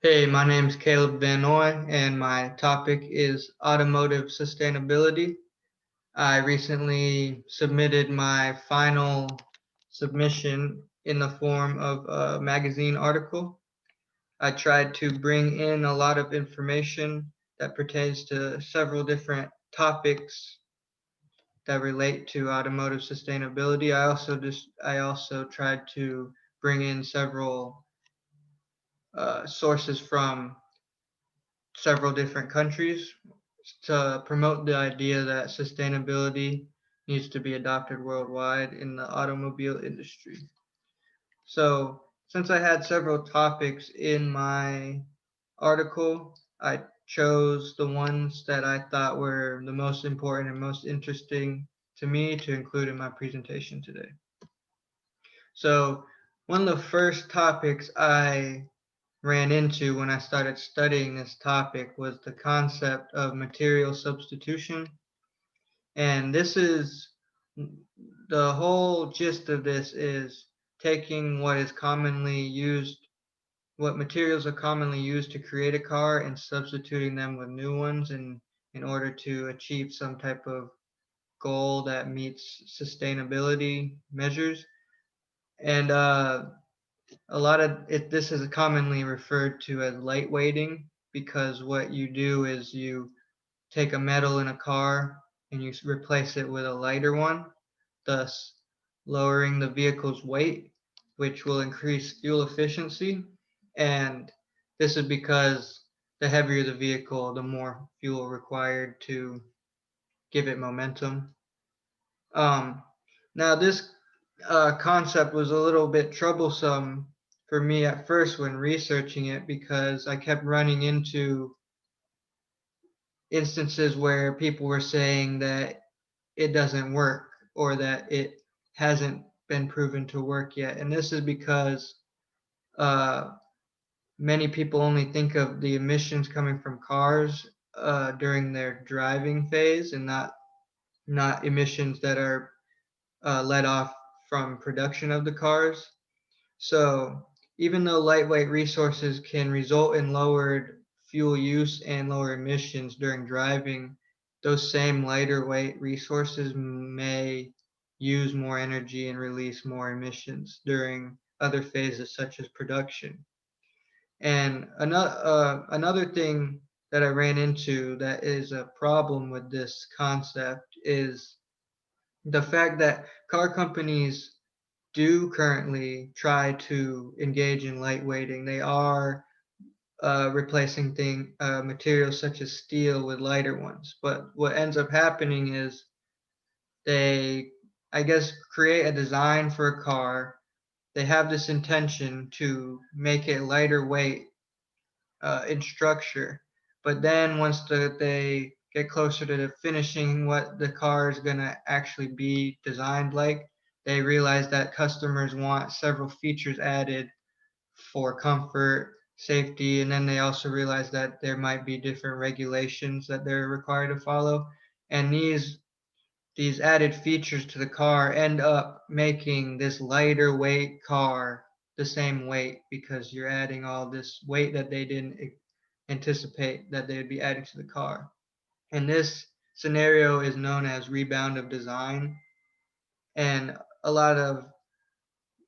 Hey, my name's Caleb Van Noy, and my topic is automotive sustainability. I recently submitted my final submission in the form of a magazine article. I tried to bring in a lot of information that pertains to several different topics that relate to automotive sustainability. I also tried to bring in several sources from several different countries to promote the idea that sustainability needs to be adopted worldwide in the automobile industry. So, since I had several topics in my article, I chose the ones that I thought were the most important and most interesting to me to include in my presentation today. So, one of the first topics I ran into when I started studying this topic was the concept of material substitution. And this is the whole gist of this is taking what materials are commonly used to create a car and substituting them with new ones in order to achieve some type of goal that meets sustainability measures. And a lot of it this is commonly referred to as lightweighting because what you do is you take a metal in a car and you replace it with a lighter one, thus lowering the vehicle's weight, which will increase fuel efficiency. And this is because the heavier the vehicle, the more fuel required to give it momentum. Um, Now, this concept was a little bit troublesome for me at first when researching it because I kept running into instances where people were saying that it doesn't work or that it hasn't been proven to work yet. And this is because uh, many people only think of the emissions coming from cars during their driving phase and not emissions that are let off from production of the cars. So even though lightweight resources can result in lowered fuel use and lower emissions during driving, those same lighter weight resources may use more energy and release more emissions during other phases such as production. And another thing that I ran into that is a problem with this concept is the fact that car companies do currently try to engage in lightweighting. They are replacing materials such as steel with lighter ones. But what ends up happening is they, I guess, create a design for a car. They have this intention to make it lighter weight in structure. But then they get closer to finishing what the car is going to actually be designed like, they realize that customers want several features added for comfort, safety, and then they also realize that there might be different regulations that they're required to follow. And these added features to the car end up making this lighter weight car the same weight because you're adding all this weight that they didn't anticipate that they would be adding to the car. And this scenario is known as rebound of design. And a lot of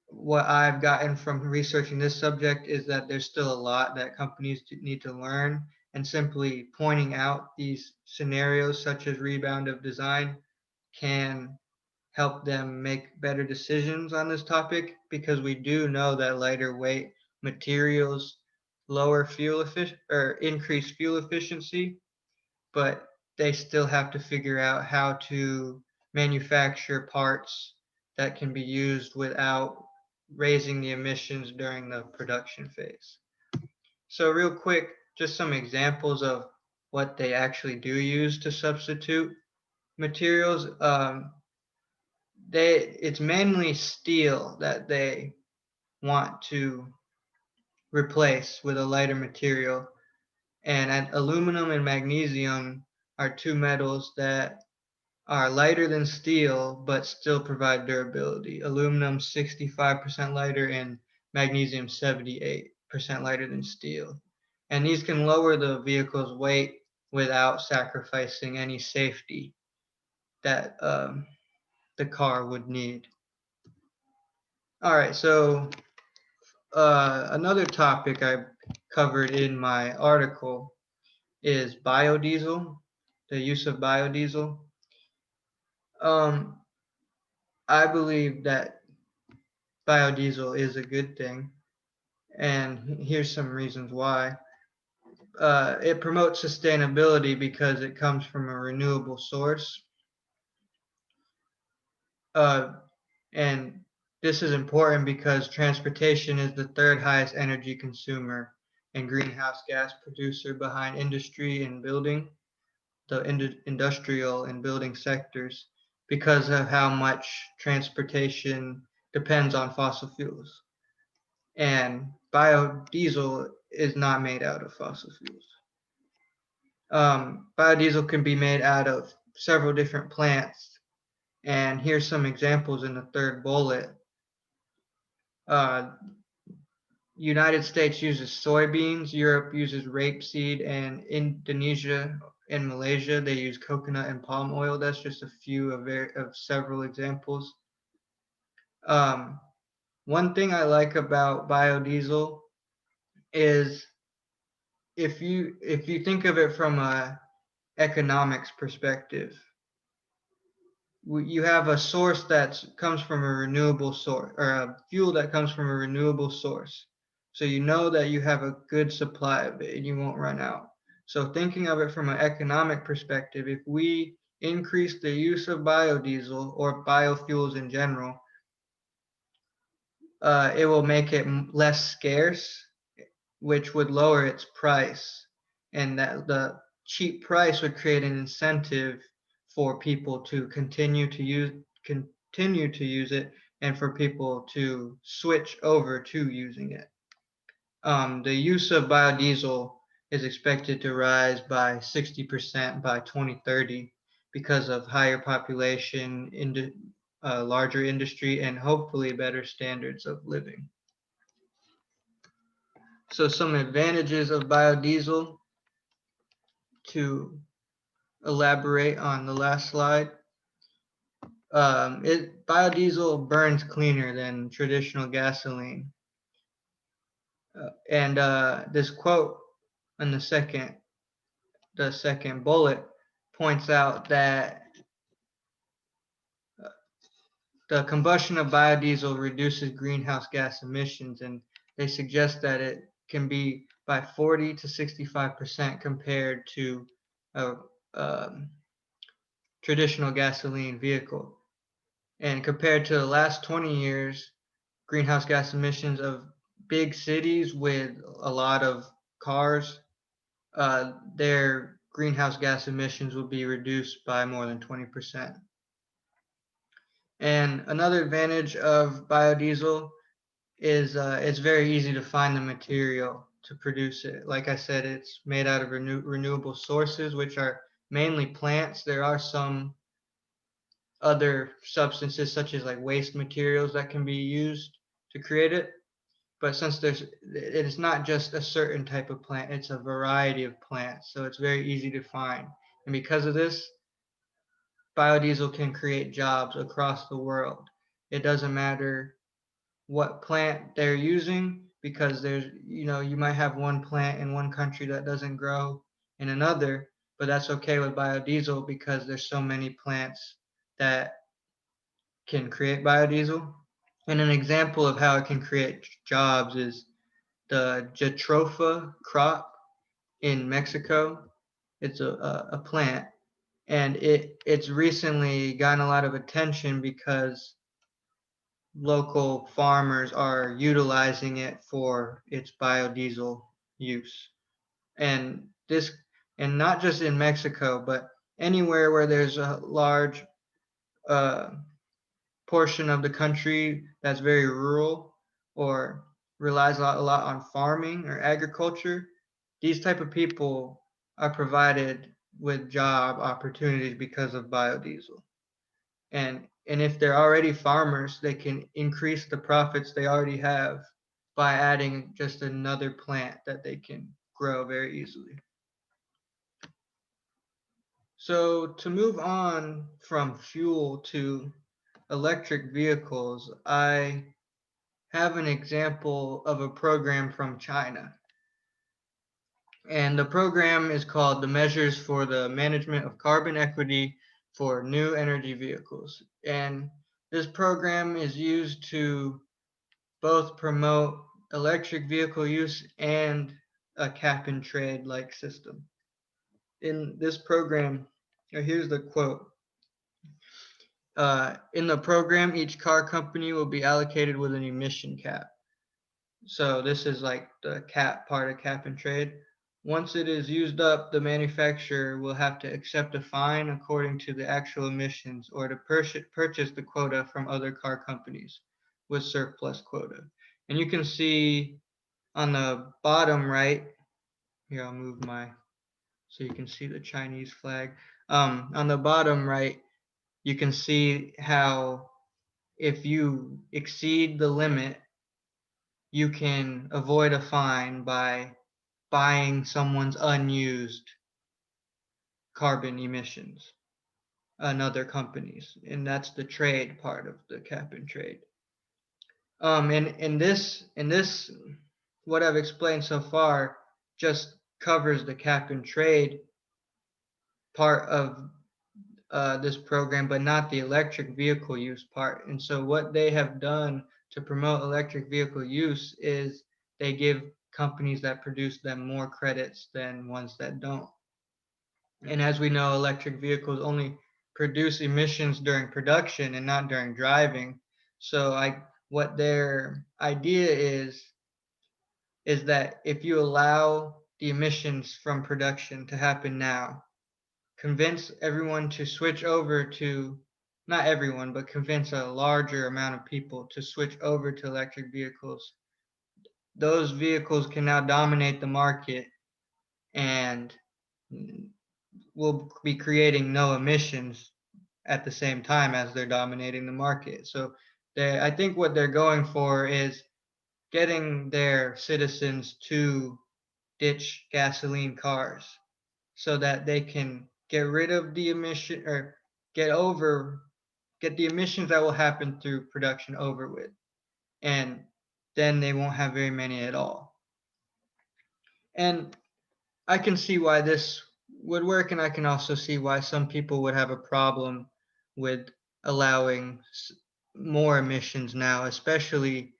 what I've gotten from researching this subject is that there's still a lot that companies need to learn, and simply pointing out these scenarios, such as rebound of design, can help them make better decisions on this topic because we do know that lighter weight materials lower fuel efficiency or increase fuel efficiency, but they still have to figure out how to manufacture parts that can be used without raising the emissions during the production phase. So, real quick, just some examples of what they actually do use to substitute materials. It's mainly steel that they want to replace with a lighter material, and aluminum and magnesium are two metals that are lighter than steel but still provide durability. Aluminum 65% lighter and magnesium 78% lighter than steel. and these can lower the vehicle's weight without sacrificing any safety that the car would need. All right, so another topic I covered in my article is biodiesel, the use of biodiesel. Um, I believe that biodiesel is a good thing, and here's some reasons why. It promotes sustainability because it comes from a renewable source. Uh, and this is important because transportation is the third highest energy consumer and greenhouse gas producer behind industry and building, the industrial and building sectors, because of how much transportation depends on fossil fuels. And biodiesel is not made out of fossil fuels. Biodiesel can be made out of several different plants, and here's some examples in the third bullet. Uh, United States uses soybeans, Europe uses rapeseed, and Indonesia and Malaysia they use coconut and palm oil. That's just a few of several examples. Um, One thing I like about biodiesel is if you think of it from a economics perspective, you have a source that comes from a renewable source, or a fuel that comes from a renewable source. So you know that you have a good supply of it and you won't run out. So thinking of it from an economic perspective, if we increase the use of biodiesel or biofuels in general, it will make it less scarce, which would lower its price, and that the cheap price would create an incentive for people to continue to use it, and for people to switch over to using it. The use of biodiesel is expected to rise by 60% by 2030 because of higher population, larger industry, and hopefully better standards of living. So some advantages of biodiesel, to elaborate on the last slide. Biodiesel burns cleaner than traditional gasoline. And this quote on the second bullet points out that the combustion of biodiesel reduces greenhouse gas emissions, and they suggest that it can be by 40 to 65% compared to a traditional gasoline vehicle. And compared to the last 20 years, greenhouse gas emissions of big cities with a lot of cars, their greenhouse gas emissions will be reduced by more than 20%. And another advantage of biodiesel is it's very easy to find the material to produce it. Like I said, it's made out of renewable sources, which are mainly plants. There are some other substances such as like waste materials that can be used to create it. But since it's not just a certain type of plant, it's a variety of plants. So it's very easy to find. And because of this, biodiesel can create jobs across the world. It doesn't matter what plant they're using, because you might have one plant in one country that doesn't grow in another, but that's okay with biodiesel because there's so many plants that can create biodiesel. And an example of how it can create jobs is the jatropha crop in Mexico. It's a plant, and it's recently gotten a lot of attention because local farmers are utilizing it for its biodiesel use. And this, and not just in Mexico, but anywhere where there's a large uh, portion of the country that's very rural or relies a lot on farming or agriculture, these type of people are provided with job opportunities because of biodiesel. And if they're already farmers, they can increase the profits they already have by adding just another plant that they can grow very easily. So to move on from fuel to electric vehicles, I have an example of a program from China. And the program is called the Measures for the Management of Carbon Equity for New Energy Vehicles. And this program is used to both promote electric vehicle use and a cap and trade like system. In this program, here's the quote. In the program, each car company will be allocated with an emission cap. So this is like the cap part of cap and trade. Once it is used up, the manufacturer will have to accept a fine according to the actual emissions or to purchase the quota from other car companies with surplus quota. And you can see on the bottom right, here I'll move my, so you can see the Chinese flag. On the bottom right, you can see how if you exceed the limit, you can avoid a fine by buying someone's unused carbon emissions, another company's, and that's the trade part of the cap and trade. And in this, what I've explained so far just covers the cap and trade part of this program, but not the electric vehicle use part. And so what they have done to promote electric vehicle use is they give companies that produce them more credits than ones that don't. And as we know, electric vehicles only produce emissions during production and not during driving. So what their idea is that if you allow the emissions from production to happen now, convince everyone to switch over to, not everyone, but convince a larger amount of people to switch over to electric vehicles. Those vehicles can now dominate the market and will be creating no emissions at the same time as they're dominating the market. So I think what they're going for is getting their citizens to ditch gasoline cars so that they can get rid of the emission or get the emissions that will happen through production over with, and then they won't have very many at all. And I can see why this would work, and I can also see why some people would have a problem with allowing more emissions now, especially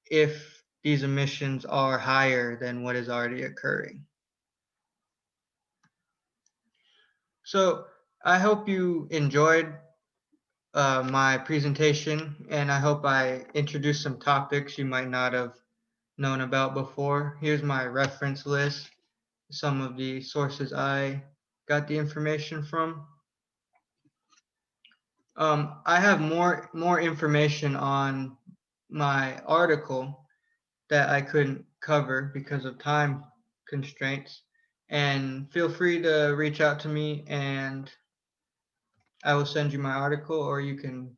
if these emissions are higher than what is already occurring. So I hope you enjoyed my presentation, and I hope I introduced some topics you might not have known about before. Here's my reference list, some of the sources I got the information from. I have more information on my article that I couldn't cover because of time constraints. And feel free to reach out to me and I will send you my article, or you can